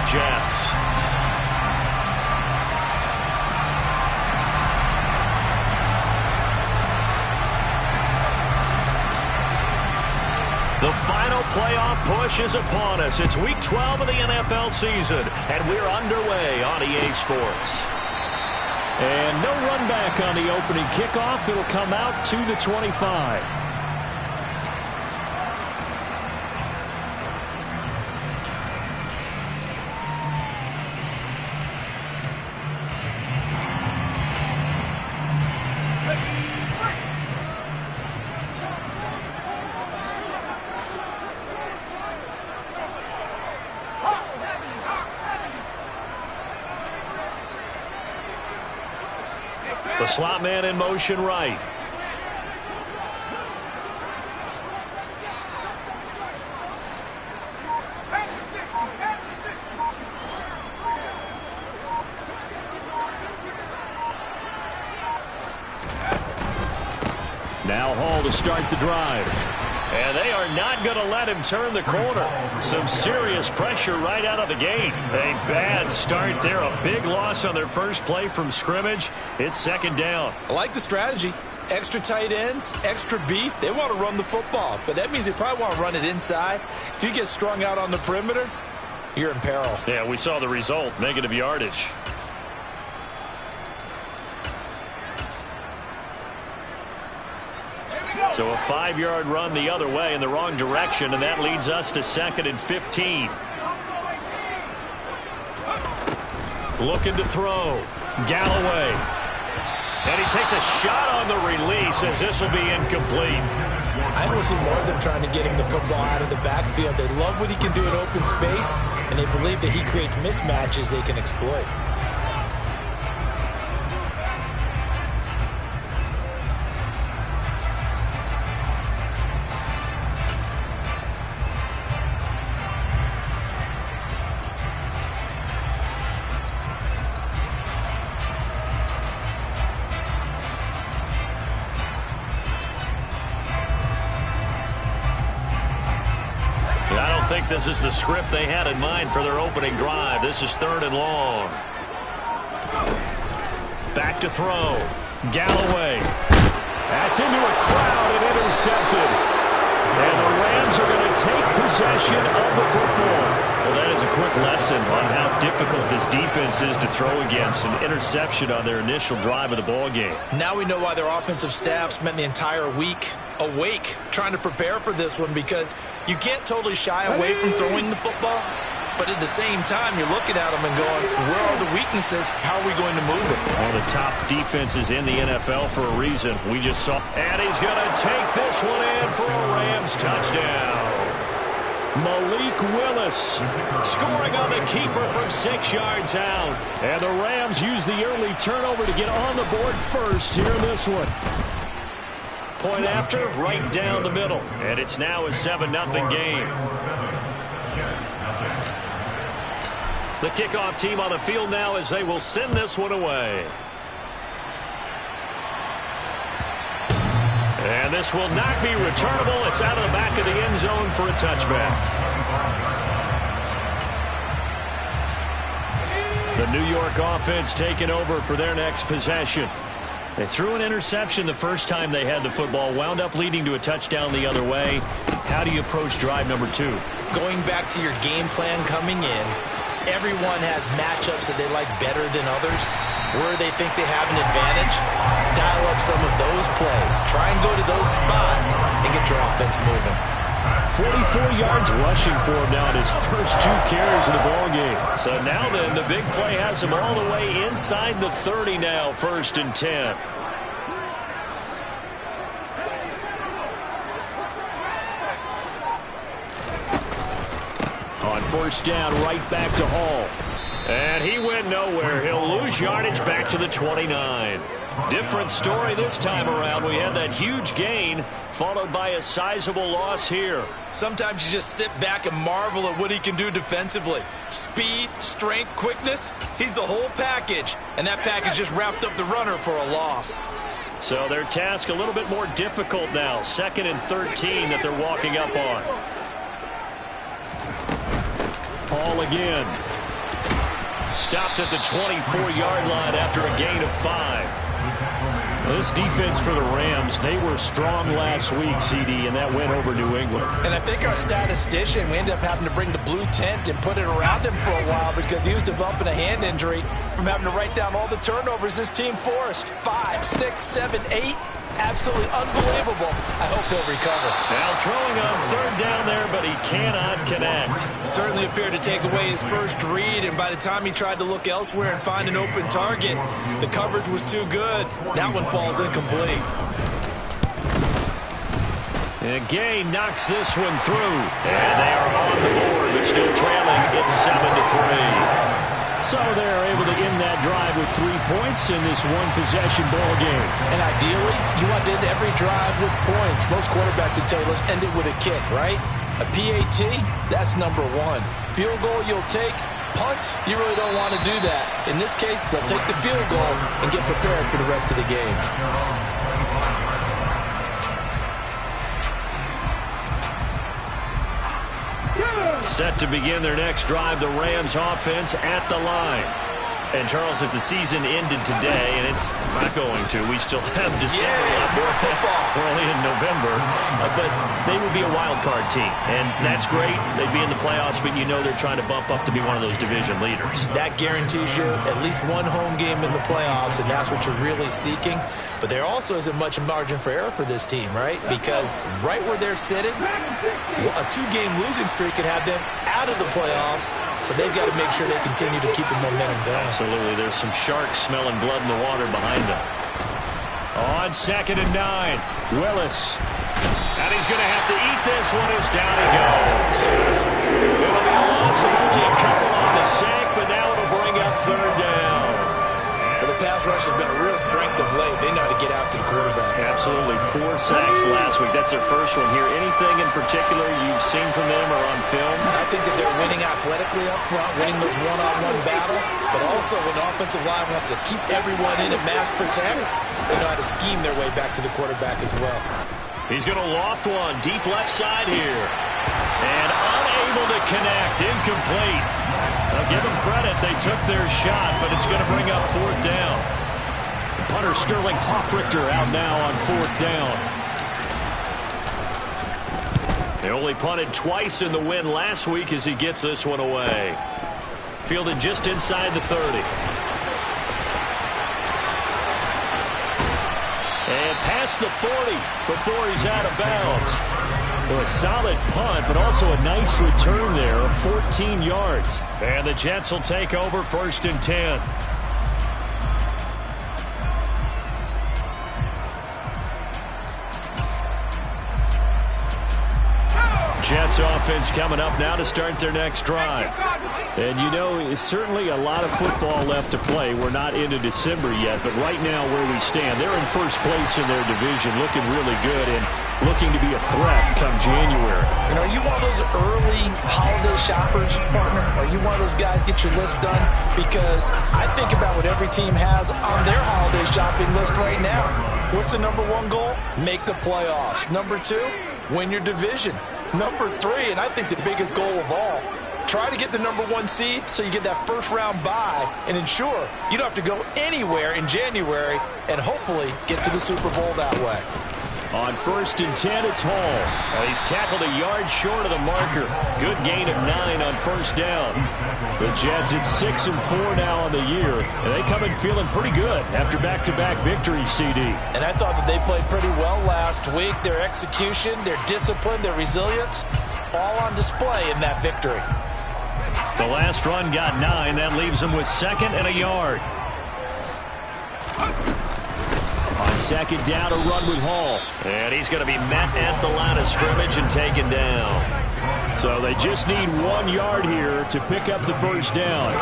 Jets. The final playoff push is upon us. It's Week 12 of the NFL season, and we're underway on EA Sports. And no run back on the opening kickoff. It'll come out to the 25. The slot man in motion right. Now Hall to start the drive. And they are not going to let him turn the corner. Some serious pressure right out of the gate. A bad start there. A big loss on their first play from scrimmage. It's second down. I like the strategy. Extra tight ends, extra beef. They want to run the football, but that means they probably want to run it inside. If you get strung out on the perimeter, you're in peril. Yeah, we saw the result. Negative yardage. So a 5-yard run the other way in the wrong direction, and that leads us to 2nd and 15. Looking to throw. Galloway. And he takes a shot on the release as this will be incomplete. I don't see more of them trying to get him the football out of the backfield. They love what he can do in open space, and they believe that he creates mismatches they can exploit. I think this is the script they had in mind for their opening drive. This is 3rd and long. Back to throw. Galloway. That's into a crowd and intercepted. And the Rams are going to take possession of the football. Well, that is a quick lesson on how difficult this defense is to throw against. An interception on their initial drive of the ball game. Now we know why their offensive staff spent the entire week awake trying to prepare for this one, because you can't totally shy away from throwing the football, but at the same time you're looking at them and going, where are the weaknesses? How are we going to move it? One of the top defenses in the NFL for a reason. We just saw. And he's going to take this one in for a Rams touchdown. Malik Willis scoring on the keeper from 6 yards out. And the Rams use the early turnover to get on the board first here in this one. Point after, right down the middle. And it's now a 7-0 game. The kickoff team on the field now as they will send this one away. And this will not be returnable. It's out of the back of the end zone for a touchback. The New York offense taking over for their next possession. They threw an interception the first time they had the football, wound up leading to a touchdown the other way. How do you approach drive number 2? Going back to your game plan coming in, everyone has matchups that they like better than others. Where they think they have an advantage, dial up some of those plays. Try and go to those spots and get your offense moving. 44 yards rushing for him now in his first 2 carries of the ball game. So now then, the big play has him all the way inside the 30 now, 1st and 10. On 1st down, right back to Hall. And he went nowhere. He'll lose yardage back to the 29. Different story this time around. We had that huge gain followed by a sizable loss here. Sometimes you just sit back and marvel at what he can do defensively. Speed, strength, quickness. He's the whole package. And that package just wrapped up the runner for a loss. So their task a little bit more difficult now. 2nd and 13 that they're walking up on. Hall again. stopped at the 24-yard line after a gain of 5. This defense for the Rams, they were strong last week, CD, and that went over New England. And I think our statistician, we ended up having to bring the blue tent and put it around him for a while because he was developing a hand injury from having to write down all the turnovers this team forced. 5, 6, 7, 8. Absolutely unbelievable. I hope he'll recover. Now throwing on third down there, but he cannot connect. Certainly appeared to take away his first read, and by the time he tried to look elsewhere and find an open target, the coverage was too good. That one falls incomplete. And Gain knocks this one through. And they are on the board, but still trailing. It's 7-3. So they're able to end that drive with 3 points in this one-possession ball game. And ideally, you want to end every drive with points. Most quarterbacks would tell you, let's end it with a kick, right? A PAT, that's number 1. Field goal you'll take. Punts, you really don't want to do that. In this case, they'll take the field goal and get prepared for the rest of the game. Set to begin their next drive, the Rams offense at the line. And, Charles, if the season ended today, and it's not going to, we still have December left. We're only in November. But they would be a wild card team. And that's great. They'd be in the playoffs, but you know they're trying to bump up to be one of those division leaders. That guarantees you at least one home game in the playoffs, and that's what you're really seeking. But there also isn't much margin for error for this team, right? Because right where they're sitting, a 2-game losing streak could have them out of the playoffs, so they've got to make sure they continue to keep the momentum going. Absolutely. There's some sharks smelling blood in the water behind them. On 2nd and 9, Willis. And he's going to have to eat this one as down he goes. It'll be a loss of only a couple on the sack, but now it'll bring up 3rd down. Well, the pass rush has been a real strength of late. They know how to get after the quarterback. Absolutely. 4 sacks last week. That's their first one here. Anything in particular you've seen from them or on film? I think that they're winning athletically up front, winning those one-on-one battles, but also when the offensive line wants to keep everyone in and mass protect, they know how to scheme their way back to the quarterback as well. He's going to loft one deep left side here. And unable to connect. Incomplete. I'll give them credit. They took their shot, but it's going to bring up 4th down. Punter Sterling Hoffrichter out now on 4th down. They only punted twice in the win last week as he gets this one away. Fielded just inside the 30. And past the 40 before he's out of bounds. Well, a solid punt, but also a nice return there of 14 yards. And the Jets will take over 1st and 10. Jets offense coming up now to start their next drive. And you know, it's certainly a lot of football left to play. We're not into December yet, but right now where we stand, they're in first place in their division, looking really good and looking to be a threat come January. And are you one of those early holiday shoppers, partner? Are you one of those guys get your list done? Because I think about what every team has on their holiday shopping list right now. What's the number 1 goal? Make the playoffs. Number 2, win your division. Number 3, and I think the biggest goal of all, try to get the number 1 seed so you get that first-round bye and ensure you don't have to go anywhere in January and hopefully get to the Super Bowl that way. On 1st and 10, it's Hall. He's tackled a yard short of the marker. Good gain of 9 on 1st down. The Jets at 6-4 now on the year, and they come in feeling pretty good after back-to-back victories, CD. And I thought that they played pretty well last week. Their execution, their discipline, their resilience, all on display in that victory. The last run got 9. That leaves them with 2nd and a yard. On 2nd down, a run with Hall. And he's going to be met at the line of scrimmage and taken down. So they just need 1 yard here to pick up the 1st down.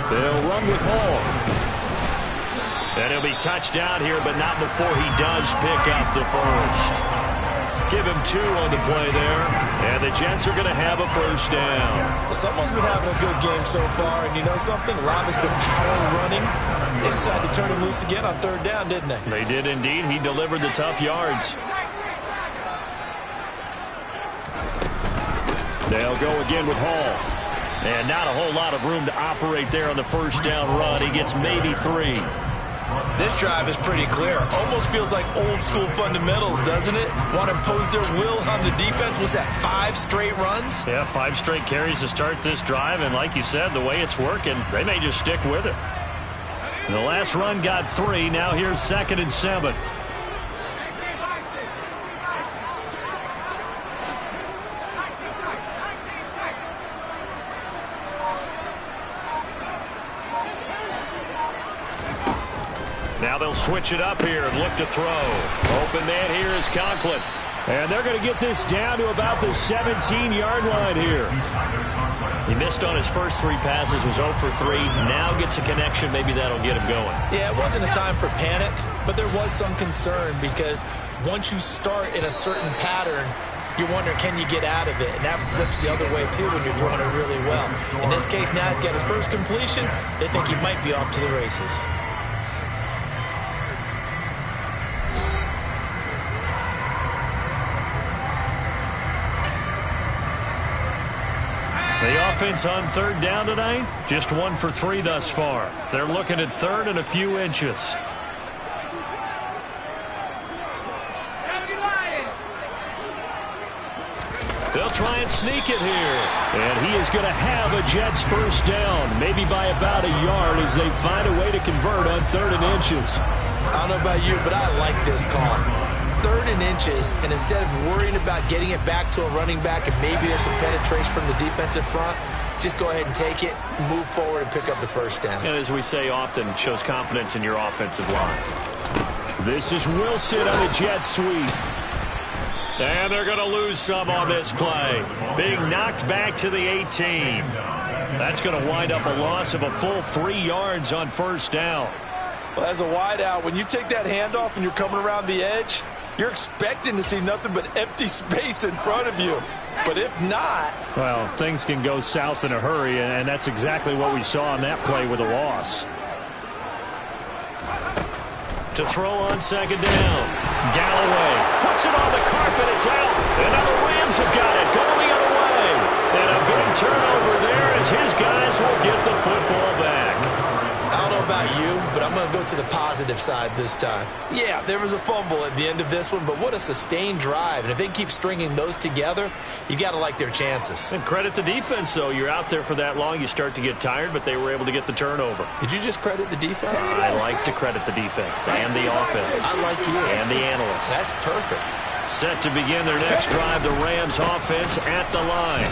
They'll run with Hall. And he'll be touched down here, but not before he does pick up the 1st. Give him 2 on the play there. And the Jets are going to have a 1st down. Well, someone's been having a good game so far, and you know something? Love has been power running. They decided to turn him loose again on 3rd down, didn't they? They did indeed. He delivered the tough yards. They'll go again with Hall. And not a whole lot of room to operate there on the first down run. He gets maybe 3. This drive is pretty clear. Almost feels like old school fundamentals, doesn't it? Want to impose their will on the defense. Was that 5 straight runs? Yeah, 5 straight carries to start this drive. And like you said, the way it's working, they may just stick with it. The last run got 3. Now here's 2nd and 7. Now they'll switch it up here and look to throw. Open man here is Conklin. And they're going to get this down to about the 17-yard line here. He missed on his first 3 passes, was 0 for 3. Now gets a connection. Maybe that'll get him going. Yeah, it wasn't a time for panic, but there was some concern because once you start in a certain pattern, you're wondering, can you get out of it? And that flips the other way, too, when you're throwing it really well. In this case, now he's got his first completion. They think he might be off to the races. The offense on 3rd down tonight, just 1 for 3 thus far. They're looking at 3rd and a few inches. They'll try and sneak it here. And he is going to have a Jets first down, maybe by about a yard as they find a way to convert on 3rd and inches. I don't know about you, but I like this call. 3rd and inches, and instead of worrying about getting it back to a running back and maybe there's some penetration from the defensive front, just go ahead and take it, move forward, and pick up the first down. And as we say often, shows confidence in your offensive line. This is Wilson on a jet sweep. And they're going to lose some on this play. Being knocked back to the 18. That's going to wind up a loss of a full 3 yards on first down. Well, as a wideout, when you take that handoff and you're coming around the edge, you're expecting to see nothing but empty space in front of you. But if not... Well, things can go south in a hurry, and that's exactly what we saw on that play with a loss. To throw on 2nd down. Galloway puts it on the carpet. It's out. And now the Rams have got it. Going the other way. And a big turnover there as his guys will get the football back. I don't know about you, but I'm going to go to the positive side this time. Yeah, there was a fumble at the end of this one, but what a sustained drive. And if they keep stringing those together, you got to like their chances. And credit the defense, though. You're out there for that long, you start to get tired, but they were able to get the turnover. Did you just credit the defense? I like to credit the defense and the offense. I like you. And the analysts. That's perfect. Set to begin their next drive, the Rams offense at the line.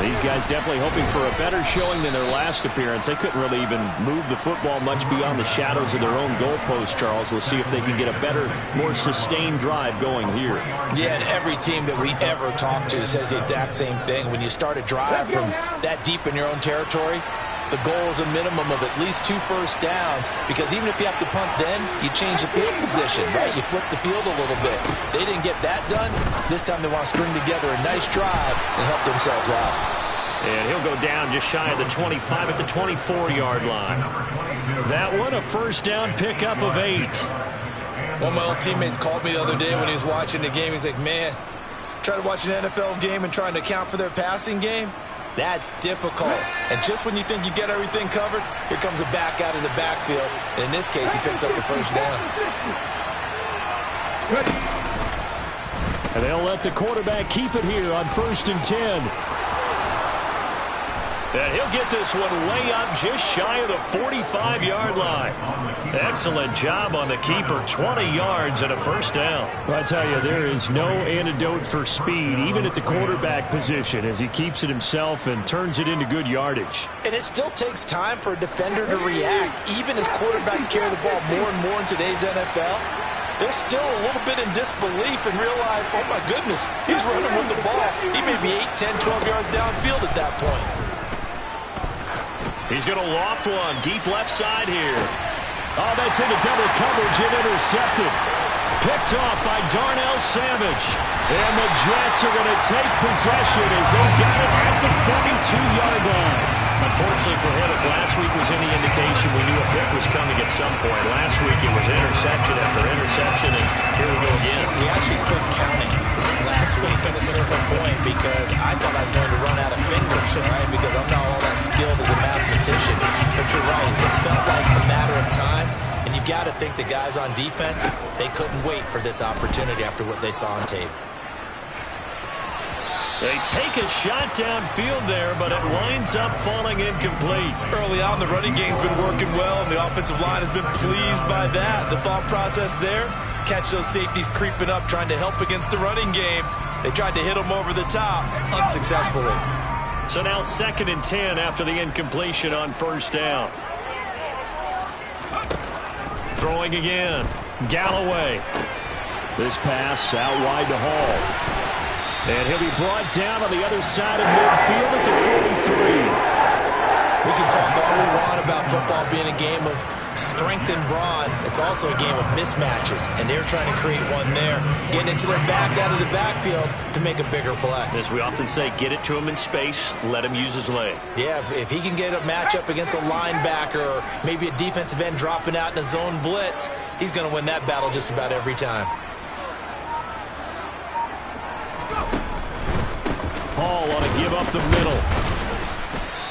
These guys definitely hoping for a better showing than their last appearance. They couldn't really even move the football much beyond the shadows of their own goalpost, Charles. We'll see if they can get a better, more sustained drive going here. Yeah, and every team that we ever talk to says the exact same thing. When you start a drive from that deep in your own territory, the goal is a minimum of at least 2 first downs, because even if you have to punt then, you change the field position, right? You flip the field a little bit. They didn't get that done. This time they want to string together a nice drive and help themselves out. And he'll go down just shy of the 25 at the 24-yard line. That one, a first down pickup of 8. One of my old teammates called me the other day when he was watching the game. He's like, man, trying to watch an NFL game and trying to account for their passing game? That's difficult. And just when you think you get everything covered, here comes a back out of the backfield. And in this case, he picks up the first down. And they'll let the quarterback keep it here on 1st and 10. And he'll get this one way up just shy of the 45-yard line. Excellent job on the keeper. 20 yards and a first down. Well, I tell you, there is no antidote for speed, even at the quarterback position, as he keeps it himself and turns it into good yardage. And it still takes time for a defender to react, even as quarterbacks carry the ball more and more in today's NFL. They're still a little bit in disbelief and realize, oh, my goodness, he's running with the ball. He may be 8, 10, 12 yards downfield at that point. He's going to loft one deep left side here. Oh, that's into double coverage and intercepted. Picked off by Darnell Savage. And the Jets are going to take possession as they got it at the 42-yard line. Unfortunately for him, if last week was any indication, we knew a pick was coming at some point. Last week it was interception after interception, and here we go again. We actually quit counting last week at a certain point because I thought I was going to run out of fingers, all right? Because I'm now But you're right. It felt like a matter of time. And you got to think the guys on defense, they couldn't wait for this opportunity after what they saw on tape. They take a shot downfield there, but it winds up falling incomplete. Early on, the running game's been working well, and the offensive line has been pleased by that. The thought process there, catch those safeties creeping up, trying to help against the running game. They tried to hit them over the top, unsuccessfully. So now 2nd and 10 after the incompletion on first down. Throwing again. Galloway. This pass out wide to Hall. And he'll be brought down on the other side of midfield at the 43. We can talk all we want about football being a game of strength and brawn. It's also a game of mismatches, and they're trying to create one there, getting it to their back out of the backfield to make a bigger play. As we often say, get it to him in space, let him use his leg. Yeah, if he can get a matchup against a linebacker or maybe a defensive end dropping out in a zone blitz, he's going to win that battle just about every time. Hall on a give up the middle.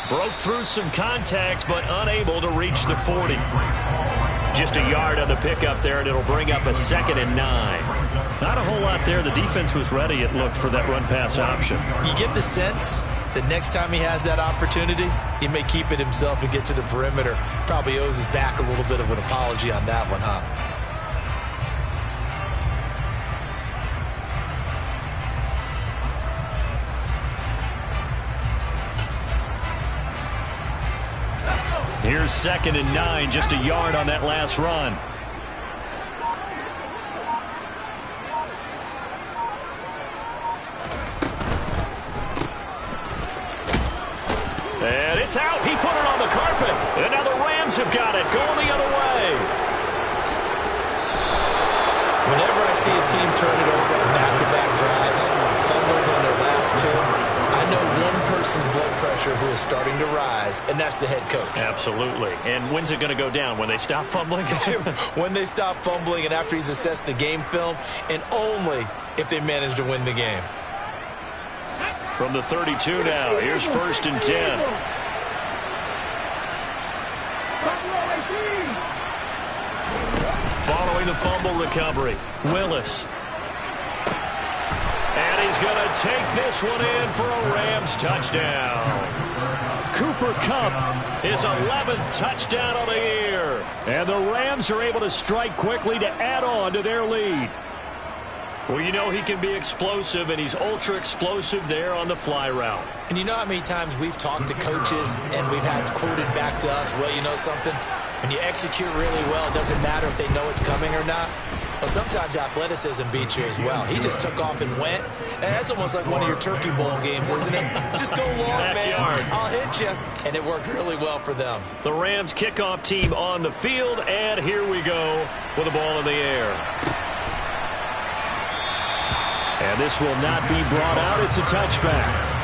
Broke through some contacts, but unable to reach the 40. Just a yard on the pickup there, and it'll bring up a 2nd and 9. Not a whole lot there. The defense was ready, it looked, for that run-pass option. You get the sense that next time he has that opportunity, he may keep it himself and get to the perimeter. Probably owes his back a little bit of an apology on that one, huh? Here's 2nd and 9, just a yard on that last run. And it's out. He put it on the carpet. And now the Rams have got it, going the other way. Whenever I see a team turn it over on back-to-back drives, fumbles on their last two, I know one person's blood pressure who is starting to rise, and that's the head coach. Absolutely. And when's it going to go down? When they stop fumbling? When they stop fumbling and after he's assessed the game film, and only if they manage to win the game. From the 32 now, here's 1st and 10. Following the fumble recovery, Willis. And he's going to take this one in for a Rams touchdown. Cooper Kupp, his 11th touchdown of the year. And the Rams are able to strike quickly to add on to their lead. Well, you know he can be explosive, and he's ultra-explosive there on the fly route. And you know how many times we've talked to coaches and we've had quoted back to us, well, you know something? When you execute really well, it doesn't matter if they know it's coming or not. Well, sometimes athleticism beats you as well. He just took off and went. And that's almost like one of your Turkey Bowl games, isn't it? Just go long, Backyard. man. I'll hit you. And it worked really well for them. The Rams kickoff team on the field, and here we go with the ball in the air. And this will not be brought out. It's a touchback.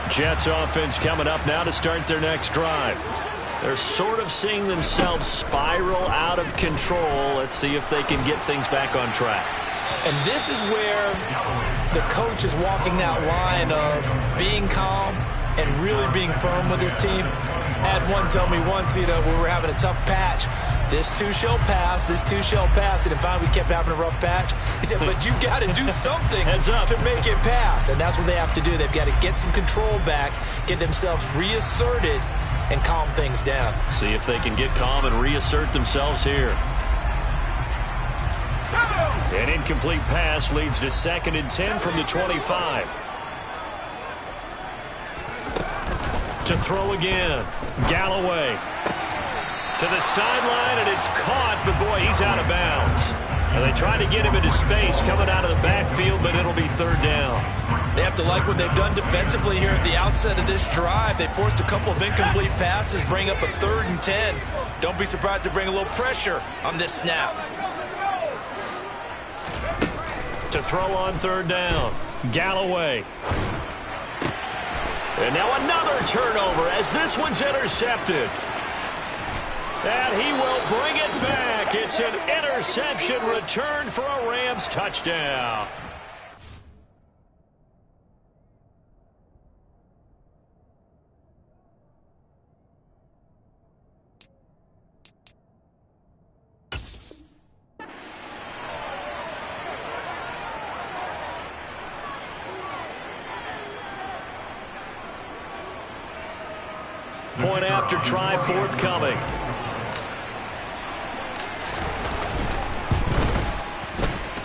Jets offense coming up now to start their next drive. They're sort of seeing themselves spiral out of control. Let's see if they can get things back on track. And this is where the coach is walking that line of being calm and really being firm with his team. I had one tell me once, you know, we were having a tough patch. This too shall pass, this too shall pass. And finally we kept having a rough patch. He said, but you got to do something to make it pass. And that's what they have to do. They've got to get some control back, get themselves reasserted, and calm things down. See if they can get calm and reassert themselves here. An incomplete pass leads to 2nd and 10 from the 25. To throw again. Galloway. To the sideline, and it's caught, but boy, he's out of bounds. And they try to get him into space coming out of the backfield, but it'll be 3rd down. They have to like what they've done defensively here at the outset of this drive. They forced a couple of incomplete passes, bring up a 3rd and 10. Don't be surprised to bring a little pressure on this snap. To throw on 3rd down, Galloway. And now another turnover as this one's intercepted. And he will bring it back. It's an interception returned for a Rams touchdown. Point after try forthcoming.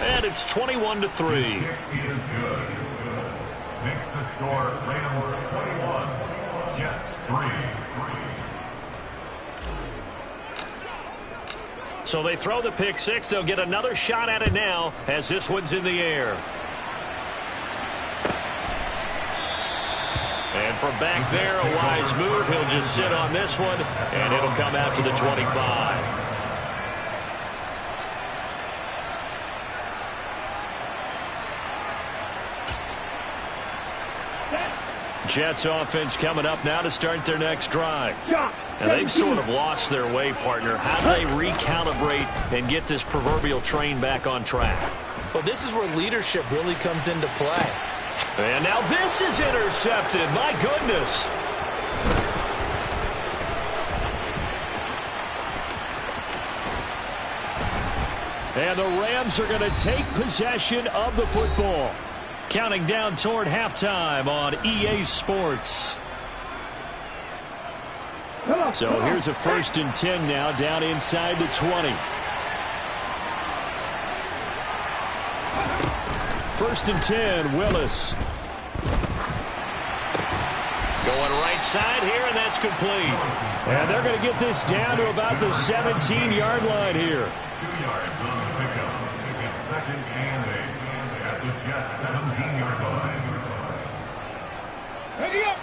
And it's 21-3. Is good. Makes the score Rams 21, Jets 3. So they throw the pick six. They'll get another shot at it now as this one's in the air. And from back there, a wise move. He'll just sit on this one, and it'll come out to the 25. Jets offense coming up now to start their next drive. And they've sort of lost their way, partner. How do they recalibrate and get this proverbial train back on track? Well, this is where leadership really comes into play. And now this is intercepted. My goodness. And the Rams are going to take possession of the football. Counting down toward halftime on EA Sports. So here's a 1st and 10 now, down inside the 20. 1st and 10, Willis. Going right side here, and that's complete. And they're going to get this down to about the 17-yard line here. 2 yards on the pickup. It's 2nd and 8 at the Jets 17-yard line. Ready up.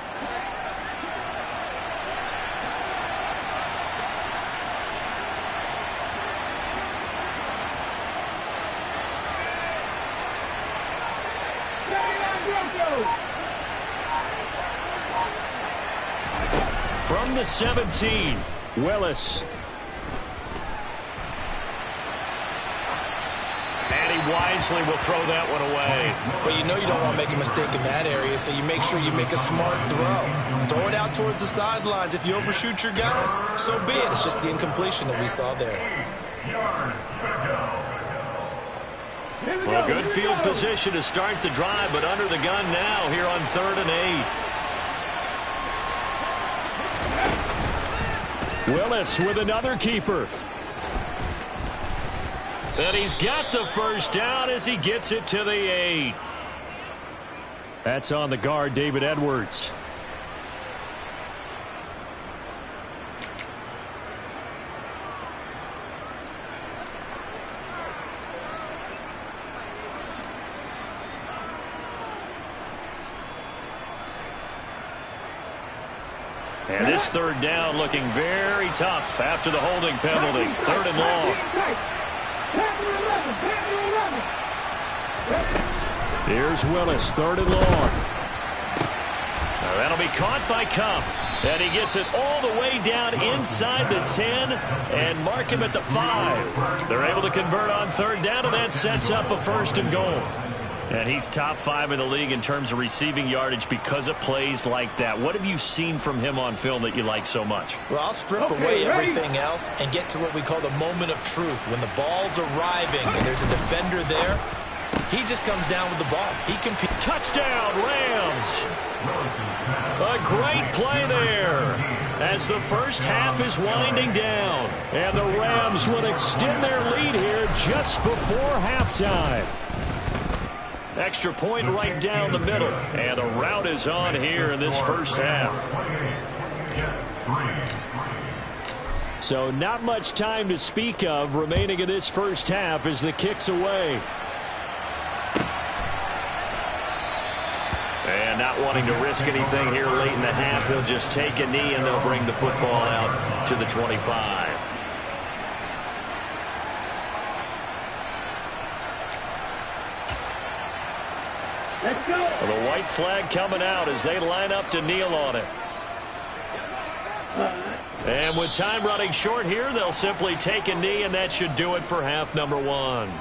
From the 17, Willis. And he wisely will throw that one away. Well, you know you don't want to make a mistake in that area, so you make sure you make a smart throw. Throw it out towards the sidelines. If you overshoot your guy, so be it. It's just the incompletion that we saw there. Well, good field position to start the drive, but under the gun now here on 3rd and 8. Willis with another keeper. And he's got the first down as he gets it to the 8. That's on the guard, David Edwards. And this 3rd down looking very tough after the holding penalty. 3rd and long. Here's Willis, 3rd and long. Now that'll be caught by Cup. And he gets it all the way down inside the 10 and mark him at the 5. They're able to convert on 3rd down, and that sets up a 1st and goal. And he's top 5 in the league in terms of receiving yardage because of plays like that. What have you seen from him on film that you like so much? Well, I'll strip away everything else and get to what we call the moment of truth. When the ball's arriving and there's a defender there, he just comes down with the ball. He competes. Touchdown, Rams! A great play there as the first half is winding down. And the Rams will extend their lead here just before halftime. Extra point right down the middle. And the route is on here in this first half. So not much time to speak of remaining in this first half as the kick's away. And not wanting to risk anything here late in the half, he'll just take a knee and they'll bring the football out to the 25. Well, the White white flag coming out as they line up to kneel on it. And with time running short here, they'll simply take a knee, and that should do it for half number one.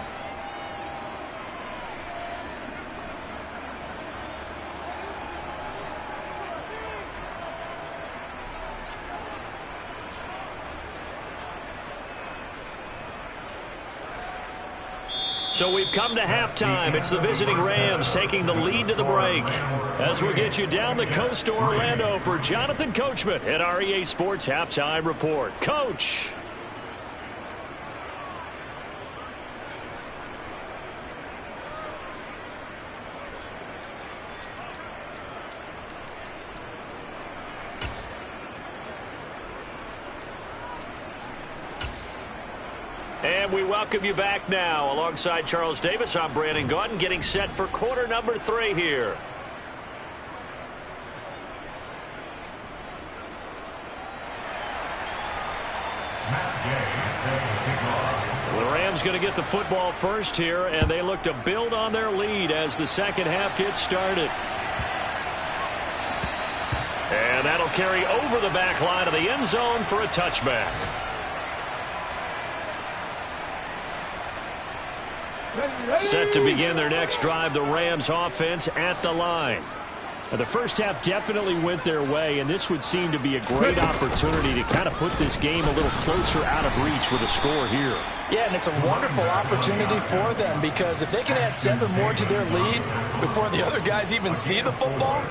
So we've come to halftime. It's the visiting Rams taking the lead to the break. As we get you down the coast to Orlando for Jonathan Coachman at our EA Sports Halftime Report. Coach. And we welcome you back now. Alongside Charles Davis, I'm Brandon Gaudin, getting set for quarter number 3 here. The Rams going to get the football first here, and they look to build on their lead as the second half gets started. And that'll carry over the back line of the end zone for a touchback. Set to begin their next drive, the Rams offense at the line. Now, the first half definitely went their way, and this would seem to be a great opportunity to kind of put this game a little closer out of reach with a score here. Yeah, and it's a wonderful opportunity for them, because if they can add 7 more to their lead before the other guys even see the football,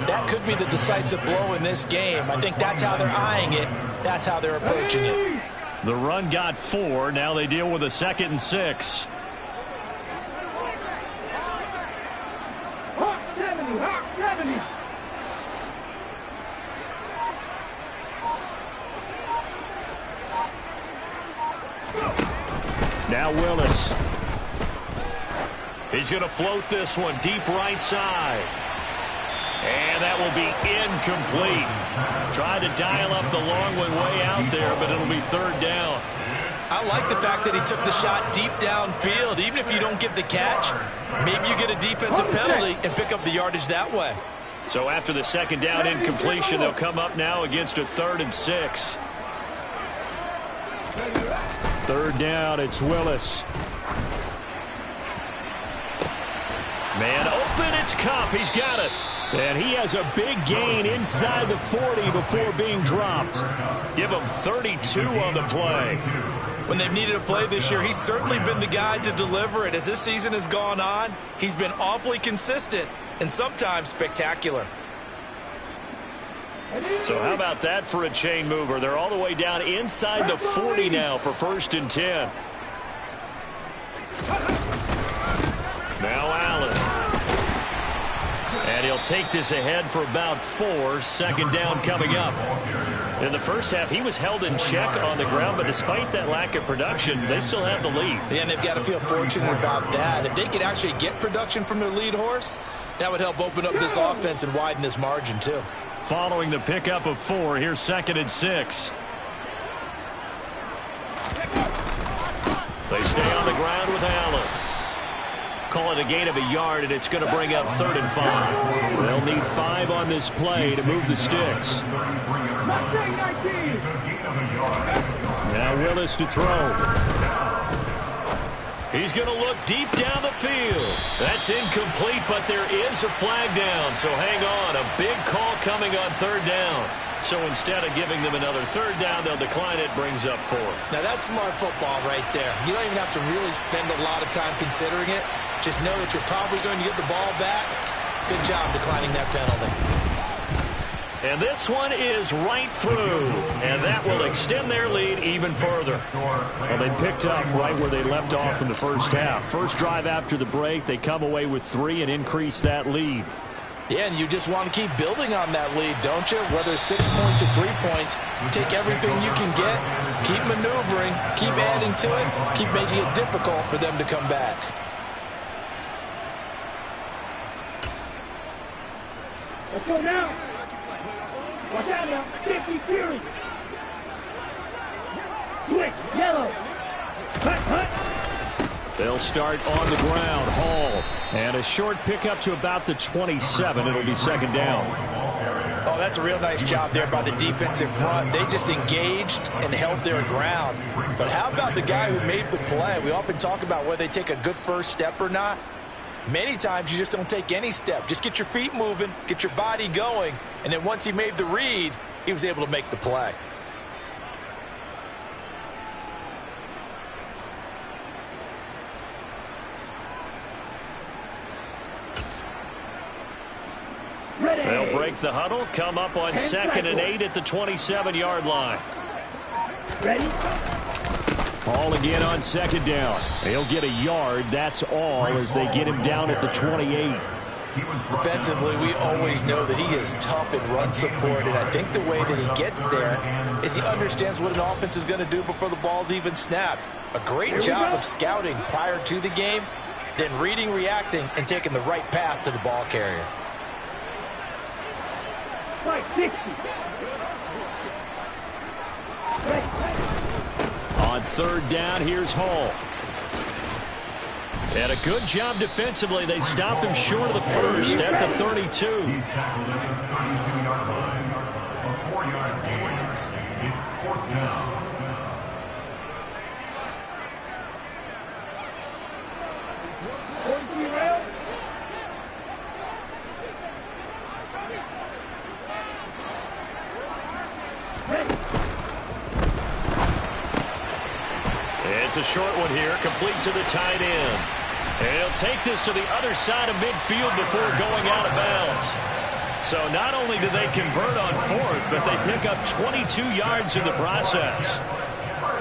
that could be the decisive blow in this game. I think that's how they're eyeing it. That's how they're approaching it. The run got 4. Now they deal with a 2nd and 6. Now Willis. He's going to float this one deep right side. And that will be incomplete. Tried to dial up the long one way out there, but it'll be 3rd down. I like the fact that he took the shot deep downfield. Even if you don't get the catch, maybe you get a defensive penalty and pick up the yardage that way. So after the 2nd down incompletion, they'll come up now against a 3rd and 6. 3rd down, it's Willis. Man open, it's Cup. He's got it. And he has a big gain inside the 40 before being dropped. Give him 32 on the play. When they've needed a play this year, he's certainly been the guy to deliver it. As this season has gone on, he's been awfully consistent and sometimes spectacular. So how about that for a chain mover? They're all the way down inside the 40 now for 1st and 10. Now Allen. And he'll take this ahead for about 4. 2nd down coming up. In the first half, he was held in check on the ground, but despite that lack of production, they still have the lead. And they've got to feel fortunate about that. If they could actually get production from their lead horse, that would help open up this offense and widen this margin too. Following the pickup of 4, here's 2nd and 6. They stay on the ground with Allen. Call it a gain of a yard, and it's going to bring up 3rd and 5. They'll need 5 on this play to move the sticks. Now Willis to throw. He's going to look deep down the field. That's incomplete, but there is a flag down, so hang on. A big call coming on 3rd down. So instead of giving them another 3rd down, they'll decline it, brings up 4. Now that's smart football right there. You don't even have to really spend a lot of time considering it. Just know that you're probably going to get the ball back. Good job declining that penalty. And this one is right through, and that will extend their lead even further. Well, they picked up right where they left off in the first half. First drive after the break, they come away with 3 and increase that lead. Yeah, and you just want to keep building on that lead, don't you? Whether it's 6 points or 3 points, take everything you can get, keep maneuvering, keep adding to it, keep making it difficult for them to come back. Let's go now. Watch out now. 50 Fury. Switch. Yellow. Hut, hut. They'll start on the ground. Hall. And a short pickup to about the 27. It'll be second down. Oh, that's a real nice job there by the defensive front. They just engaged and held their ground. But how about the guy who made the play? We often talk about whether they take a good first step or not. Many times you just don't take any step. Just get your feet moving, get your body going, and then once he made the read, he was able to make the play. They'll break the huddle, come up on 2nd and 8 at the 27-yard line. Ready? Hall again on second down. They'll get a yard, that's all, as they get him down at the 28. Defensively, we always know that he is tough in run support, and I think the way that he gets there is he understands what an offense is going to do before the ball's even snapped. A great job of scouting prior to the game, then reading, reacting, and taking the right path to the ball carrier. Right, 60. On third down, here's Hall. And a good job defensively. They stopped him short of the first at the 32. He's tackled at the 32-yard line. A 4-yard gain. It's 4th down. It's a short one here, complete to the tight end. And he'll take this to the other side of midfield before going out of bounds. So not only do they convert on 4th, but they pick up 22 yards in the process.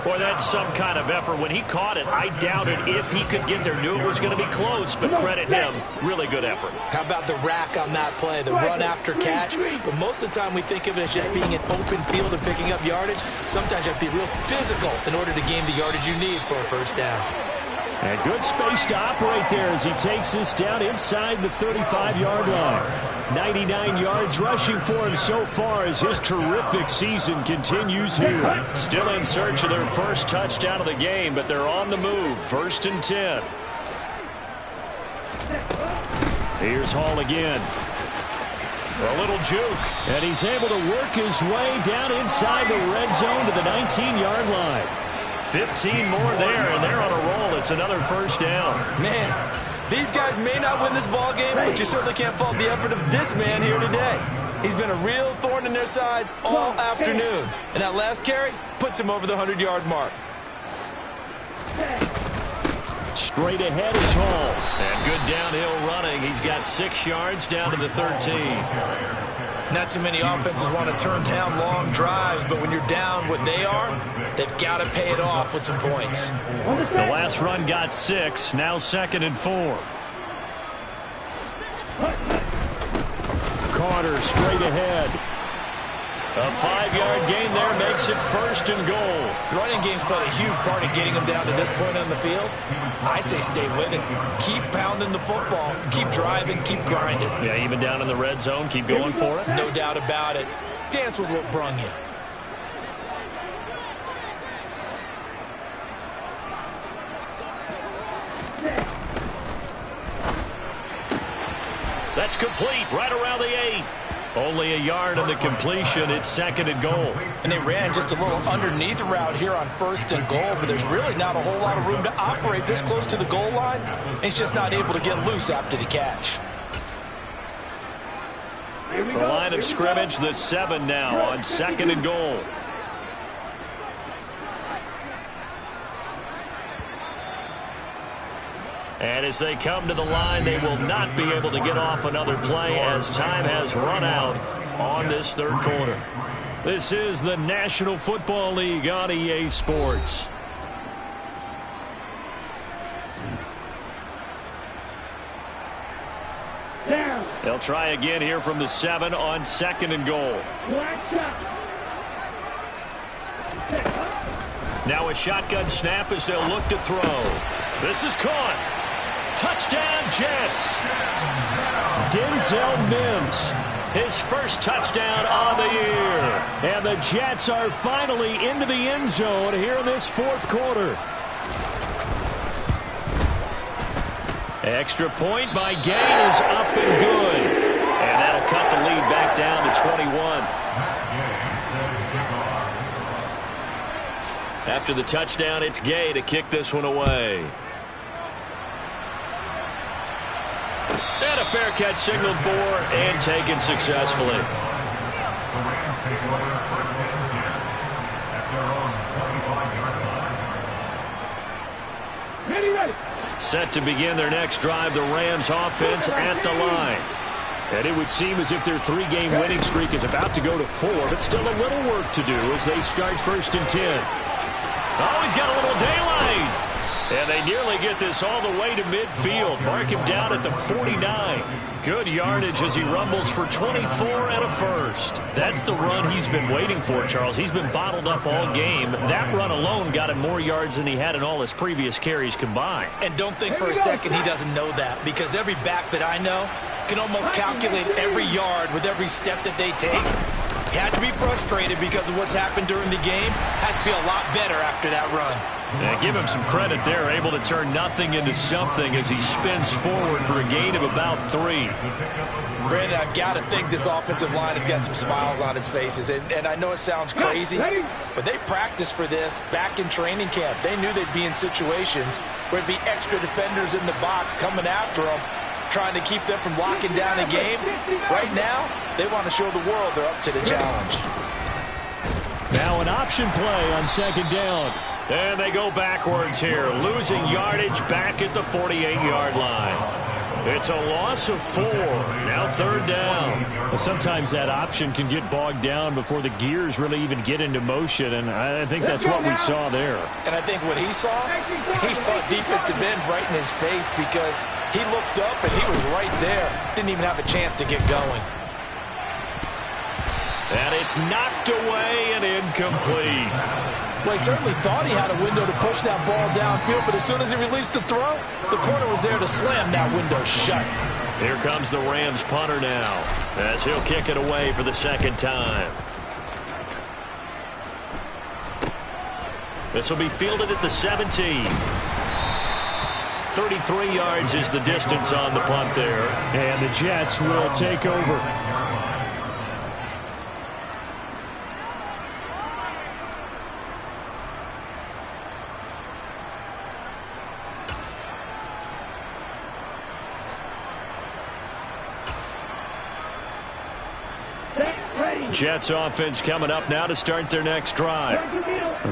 Boy, that's some kind of effort. When he caught it, I doubted if he could get there. Knew it was going to be close, but credit him. Really good effort. How about the rack on that play, the run after catch? But most of the time we think of it as just being an open field and picking up yardage. Sometimes you have to be real physical in order to gain the yardage you need for a first down. And good space to operate there as he takes this down inside the 35-yard line. 99 yards rushing for him so far as his terrific season continues here. Still in search of their first touchdown of the game, but they're on the move. 1st and 10. Here's Hall again. A little juke. And he's able to work his way down inside the red zone to the 19-yard line. 15 more there, and they're on a roll. It's another first down. Man, these guys may not win this ball game, but you certainly can't fault the effort of this man here today. He's been a real thorn in their sides all afternoon. And that last carry puts him over the 100-yard mark. Straight ahead is Hall. And good downhill running. He's got 6 yards down to the 13. Not too many offenses want to turn down long drives, but when you're down what they are, they've got to pay it off with some points. The last run got 6, now 2nd and 4. Carter straight ahead. A 5-yard gain there makes it 1st and goal. The running game's played a huge part in getting them down to this point on the field. I say stay with it. Keep pounding the football. Keep driving. Keep grinding. Yeah, even down in the red zone, keep going for it. No doubt about it. Dance with what brung you. That's complete, right around the 8. Only a yard of the completion. It's 2nd and goal. And they ran just a little underneath route here on 1st and goal, but there's really not a whole lot of room to operate this close to the goal line. He's just not able to get loose after the catch. The line of scrimmage, the 7 now on 2nd and goal. And as they come to the line, they will not be able to get off another play as time has run out on this 3rd quarter. This is the National Football League on EA Sports. They'll try again here from the 7 on 2nd and goal. Now a shotgun snap as they'll look to throw. This is caught. Touchdown, Jets. Denzel Mims. His first touchdown on the year. And the Jets are finally into the end zone here in this 4th quarter. Extra point by Gay is up and good. And that'll cut the lead back down to 21. After the touchdown, it's Gay to kick this one away. And a fair catch signaled for and taken successfully. Set to begin their next drive, the Rams offense at the line. And it would seem as if their three-game winning streak is about to go to 4, but still a little work to do as they start 1st and 10. Oh, he's got a little daylight. And they nearly get this all the way to midfield. Mark him down at the 49. Good yardage as he rumbles for 24 and a first. That's the run he's been waiting for, Charles. He's been bottled up all game. That run alone got him more yards than he had in all his previous carries combined. And don't think for a second he doesn't know that, because every back that I know can almost calculate every yard with every step that they take. He had to be frustrated because of what's happened during the game. Has to feel a lot better after that run. Yeah, give him some credit there, able to turn nothing into something as he spins forward for a gain of about 3. Brandon, I've got to think this offensive line has got some smiles on its faces. And I know it sounds crazy, but they practiced for this back in training camp. They knew they'd be in situations where there'd be extra defenders in the box coming after them, trying to keep them from locking down a game. Right now, they want to show the world they're up to the challenge. Now an option play on 2nd down. And they go backwards here, losing yardage back at the 48-yard line. It's a loss of 4. Now 3rd down. Well, sometimes that option can get bogged down before the gears really even get into motion, and I think that's what we saw there. And I think what he saw defensive end right in his face, because he looked up and he was right there. Didn't even have a chance to get going. And it's knocked away and incomplete. Well, he certainly thought he had a window to push that ball downfield, but as soon as he released the throw, the corner was there to slam that window shut. Here comes the Rams punter now, as he'll kick it away for the 2nd time. This will be fielded at the 17. 33 yards is the distance on the punt there. And the Jets will take over. Jets offense coming up now to start their next drive.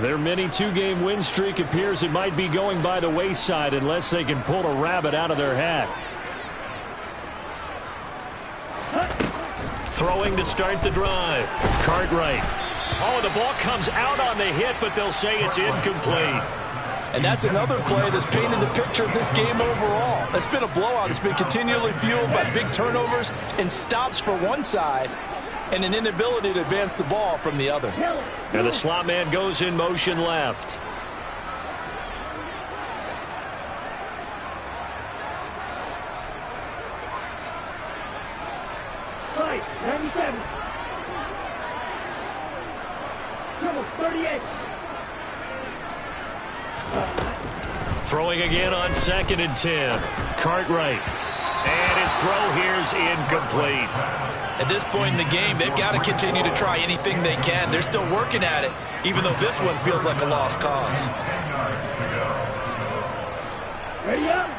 Their mini 2-game win streak appears it might be going by the wayside unless they can pull a rabbit out of their hat. Throwing to start the drive. Cartwright. Oh, the ball comes out on the hit, but they'll say it's incomplete. And that's another play that's painted the picture of this game overall. It's been a blowout. It's been continually fueled by big turnovers and stops for one side, and an inability to advance the ball from the other. And the slot man goes in motion left. Right, 97. Number 38. Throwing again on 2nd and 10. Cartwright. And his throw here is incomplete. At this point in the game, they've got to continue to try anything they can. They're still working at it, even though this one feels like a lost cause.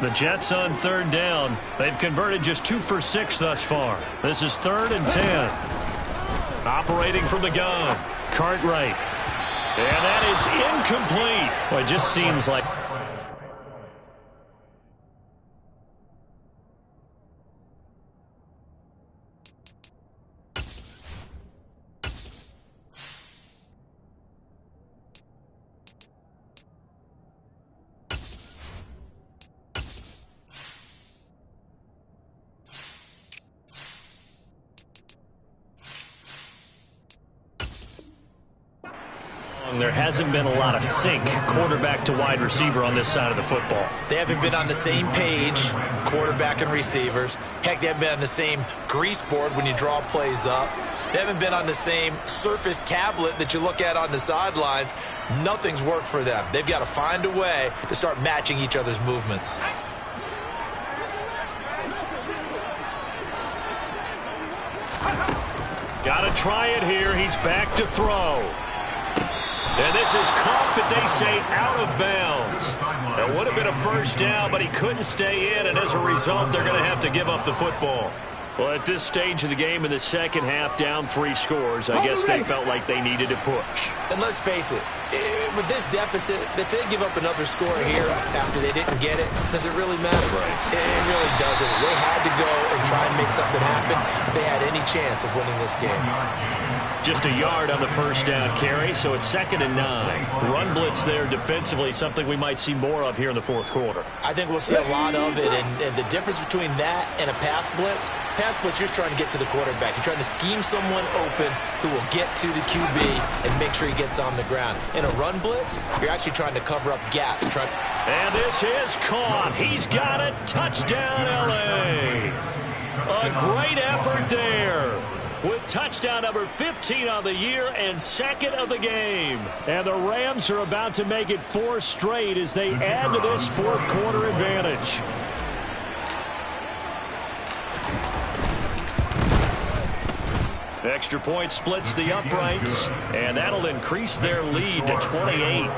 The Jets on 3rd down. They've converted just 2 for 6 thus far. This is 3rd and 10. Operating from the gun. Cartwright. And that is incomplete. Well, it just seems like there hasn't been a lot of sync quarterback to wide receiver on this side of the football. They haven't been on the same page, quarterback and receivers. Heck, they haven't been on the same grease board when you draw plays up. They haven't been on the same Surface tablet that you look at on the sidelines. Nothing's worked for them. They've got to find a way to start matching each other's movements. Got to try it here. He's back to throw. And this is caught, but they say out of bounds. It would have been a first down, but he couldn't stay in, and as a result, they're going to have to give up the football. Well, at this stage of the game in the second half, down 3 scores, I guess they felt like they needed to push. And let's face it, with this deficit, if they give up another score here after they didn't get it, does it really matter? Right. It really doesn't. They had to go and try and make something happen if they had any chance of winning this game. Just a yard on the first down carry, so it's 2nd and 9. Run blitz there defensively, something we might see more of here in the fourth quarter. I think we'll see a lot of it, and the difference between that and a pass blitz, you're trying to get to the quarterback. You're trying to scheme someone open who will get to the QB and make sure he gets on the ground. In a run blitz, you're actually trying to cover up gaps. And this is caught. He's got it. Touchdown, L.A. A great effort there, with touchdown number 15 on the year and 2nd of the game. And the Rams are about to make it 4 straight as they add to this fourth quarter advantage. Extra point splits the uprights, and that'll increase their lead to 28.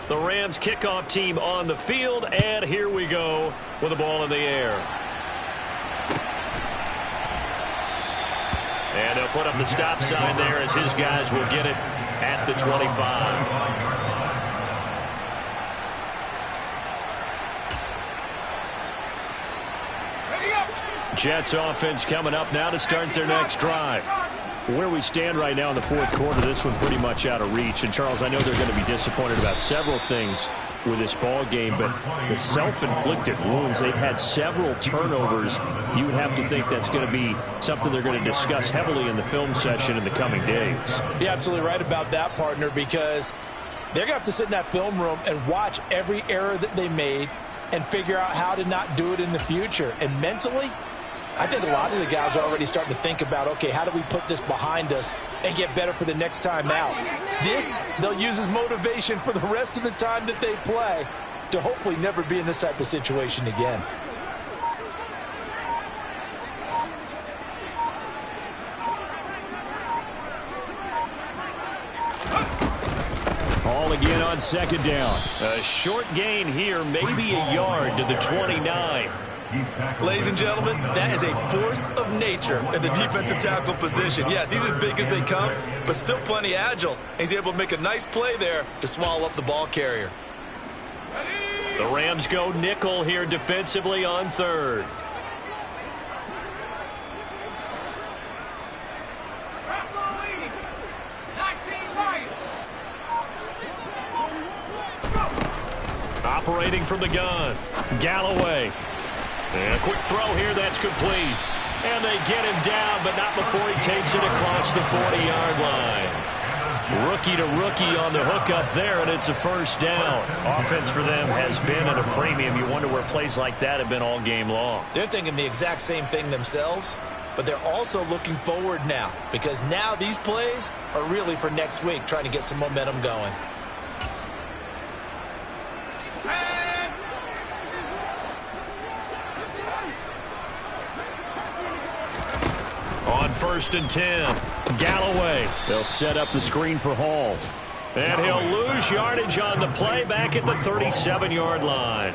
The Rams kickoff team on the field, and here we go with the ball in the air. And they'll put up the stop sign there as his guys will get it at the 25. Jets offense coming up now to start their next drive. Where we stand right now in the fourth quarter, this one pretty much out of reach. And, Charles, I know they're going to be disappointed about several things with this ball game, but the self-inflicted wounds, they've had several turnovers. You would have to think that's going to be something they're going to discuss heavily in the film session in the coming days. You're absolutely right about that, partner, because they're going to have to sit in that film room and watch every error that they made and figure out how to not do it in the future. And mentally, I think a lot of the guys are already starting to think about, okay, how do we put this behind us and get better for the next time out? This, they'll use as motivation for the rest of the time that they play to hopefully never be in this type of situation again. Ball again on 2nd down. A short gain here, maybe a yard to the 29. Ladies and gentlemen, that is a force of nature in the defensive tackle position. Yes, he's as big as they come, but still plenty agile. He's able to make a nice play there to swallow up the ball carrier. The Rams go nickel here defensively on 3rd. Operating from the gun, Galloway. And a quick throw here, that's complete. And they get him down, but not before he takes it across the 40-yard line. Rookie to rookie on the hook up there, and it's a first down. Offense for them has been at a premium. You wonder where plays like that have been all game long. They're thinking the exact same thing themselves, but they're also looking forward now, because now these plays are really for next week, trying to get some momentum going. On 1st and 10, Galloway. They'll set up the screen for Hall. And he'll lose yardage on the play back at the 37-yard line.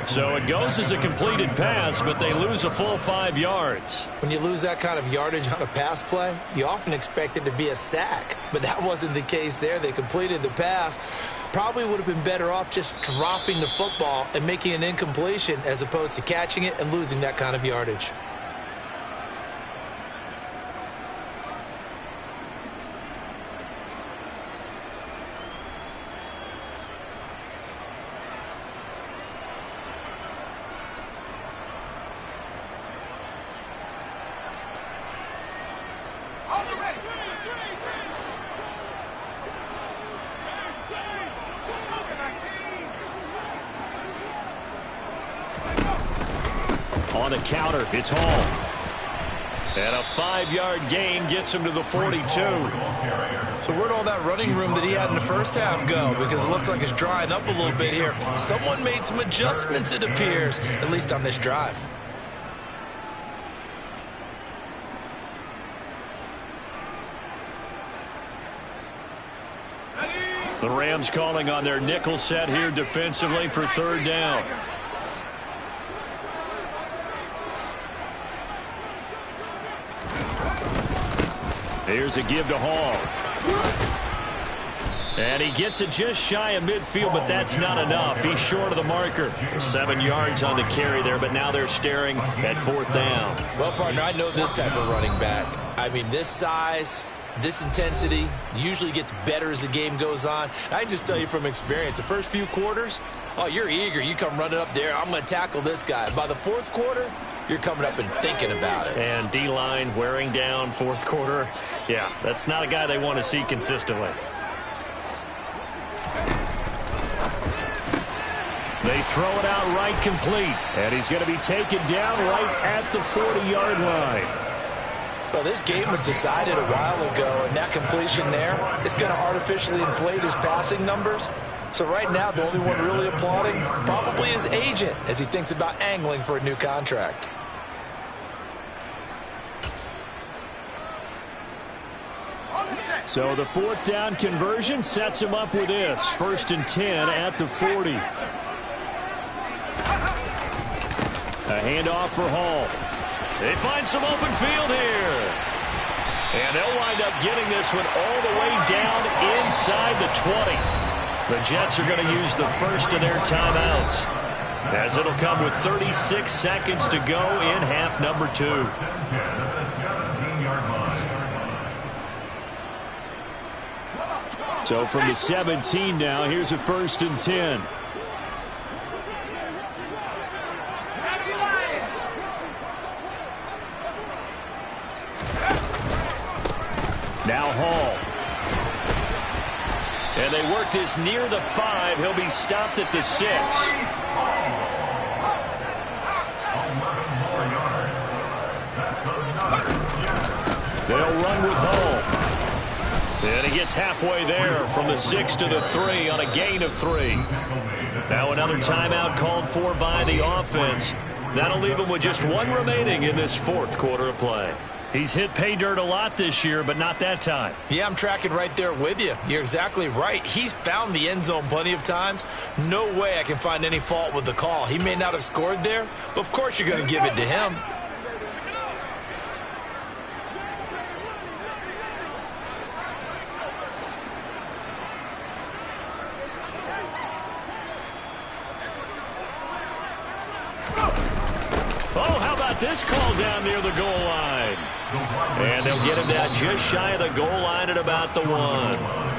So it goes as a completed pass, but they lose a full 5 yards. When you lose that kind of yardage on a pass play, you often expect it to be a sack. But that wasn't the case there. They completed the pass. Probably would have been better off just dropping the football and making an incompletion as opposed to catching it and losing that kind of yardage. On the counter, it's Hall. And a 5-yard gain gets him to the 42. So where'd all that running room that he had in the first half go? Because it looks like it's drying up a little bit here. Someone made some adjustments, it appears, at least on this drive. The Rams calling on their nickel set here defensively for third down. Here's a give to Hall. And he gets it just shy of midfield, but that's not enough. He's short of the marker. 7 yards on the carry there, but now they're staring at fourth down. Well, partner, I know this type of running back. I mean, this size, this intensity usually gets better as the game goes on. I can just tell you from experience, the first few quarters, oh, you're eager. You come running up there, I'm going to tackle this guy. By the fourth quarter, you're coming up and thinking about it. And D-line wearing down fourth quarter. Yeah, that's not a guy they want to see consistently. They throw it out right complete. And he's going to be taken down right at the 40-yard line. Well, this game was decided a while ago, and that completion there is going to artificially inflate his passing numbers. So right now, the only one really applauding probably his agent as he thinks about angling for a new contract. So the fourth down conversion sets him up with this. 1st and 10 at the 40. A handoff for Hall. They find some open field here. And they'll wind up getting this one all the way down inside the 20. The Jets are going to use the first of their timeouts, as it'll come with 36 seconds to go in half number 2. So from the 17 now, here's a 1st and 10. Now Hall. And they work this near the 5. He'll be stopped at the 6. They'll run with Hall. And he gets halfway there from the 6 to the 3 on a gain of 3. Now another timeout called for by the offense. That'll leave him with just 1 remaining in this fourth quarter of play. He's hit pay dirt a lot this year, but not that time. Yeah, I'm tracking right there with you. You're exactly right. He's found the end zone plenty of times. No way I can find any fault with the call. He may not have scored there, but of course you're going to give it to him. Oh, how about this call down near the goal line? And they'll get him down just shy of the goal line at about the 1.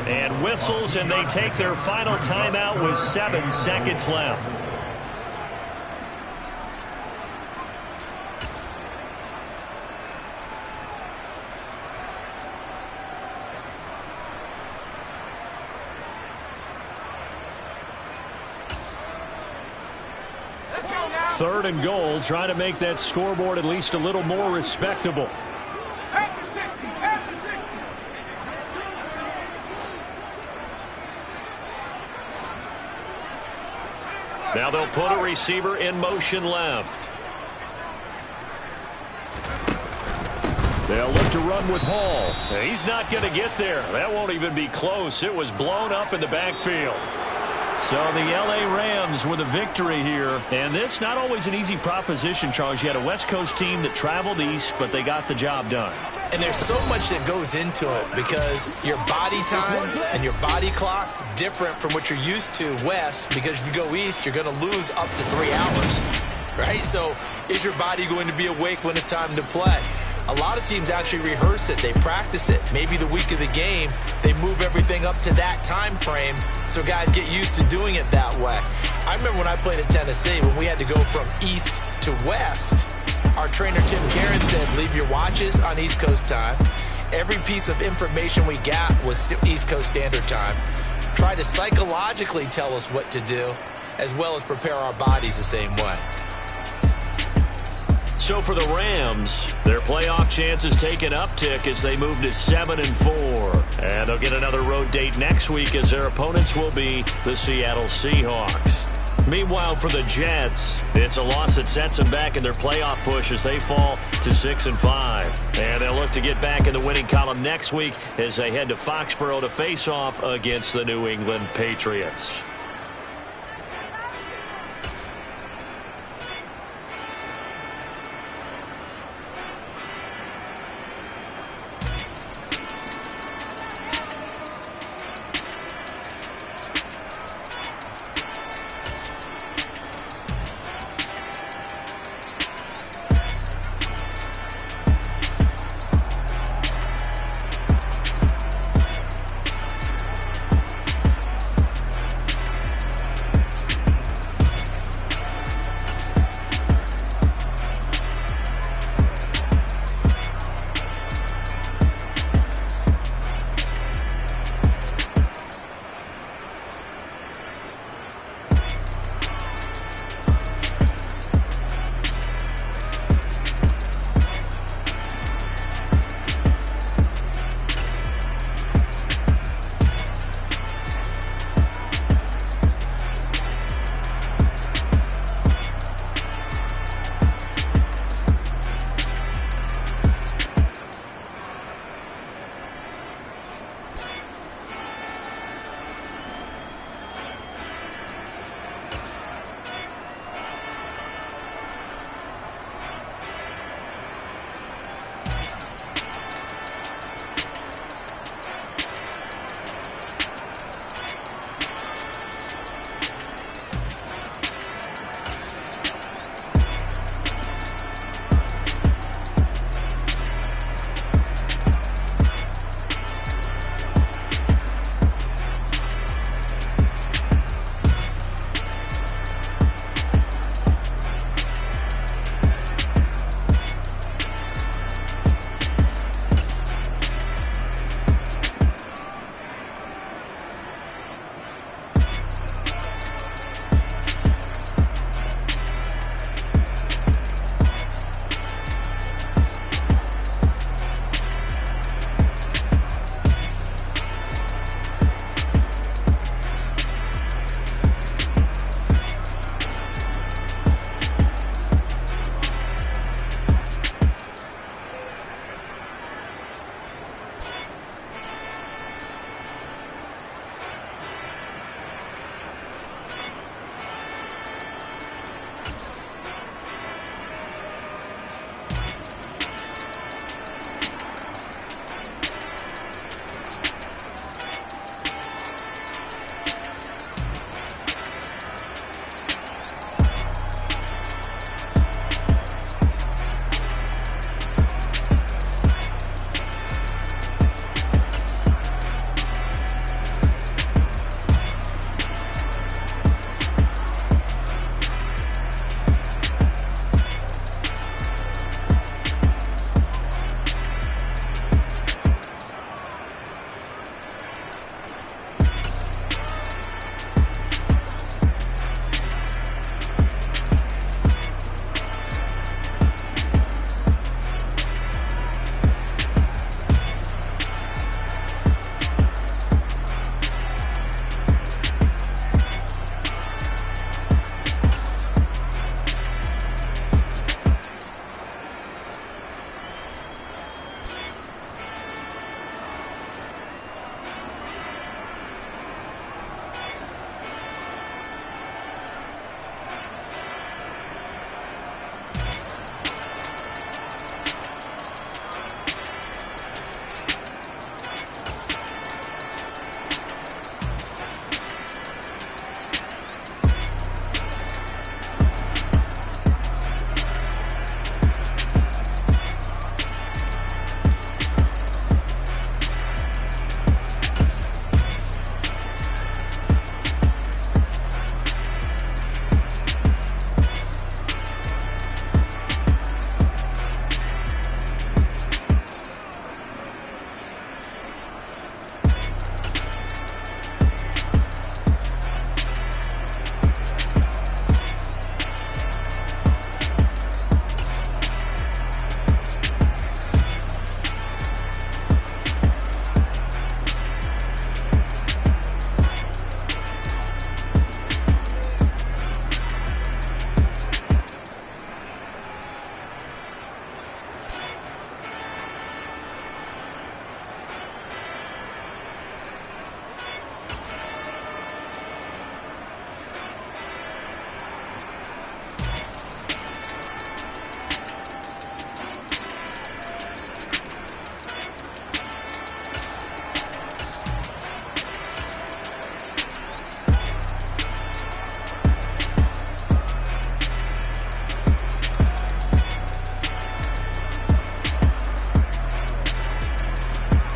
And whistles, and they take their final timeout with 7 seconds left. Third and goal, trying to make that scoreboard at least a little more respectable. Now they'll put a receiver in motion left. They'll look to run with Hall. He's not going to get there. That won't even be close. It was blown up in the backfield. So the L.A. Rams with a victory here. And this not always an easy proposition, Charles. You had a West Coast team that traveled east, but they got the job done. And there's so much that goes into it because your body time and your body clock different from what you're used to west, because if you go east, you're going to lose up to 3 hours, right? So is your body going to be awake when it's time to play? A lot of teams actually rehearse it. They practice it. Maybe the week of the game, they move everything up to that time frame so guys get used to doing it that way. I remember when I played at Tennessee, when we had to go from east to west, our trainer Tim Karen said, leave your watches on East Coast time. Every piece of information we got was East Coast Standard Time. Try to psychologically tell us what to do, as well as prepare our bodies the same way. So for the Rams, their playoff chances take an uptick as they move to 7-4. And they'll get another road date next week as their opponents will be the Seattle Seahawks. Meanwhile, for the Jets, it's a loss that sets them back in their playoff push as they fall to 6-5. And they'll look to get back in the winning column next week as they head to Foxborough to face off against the New England Patriots.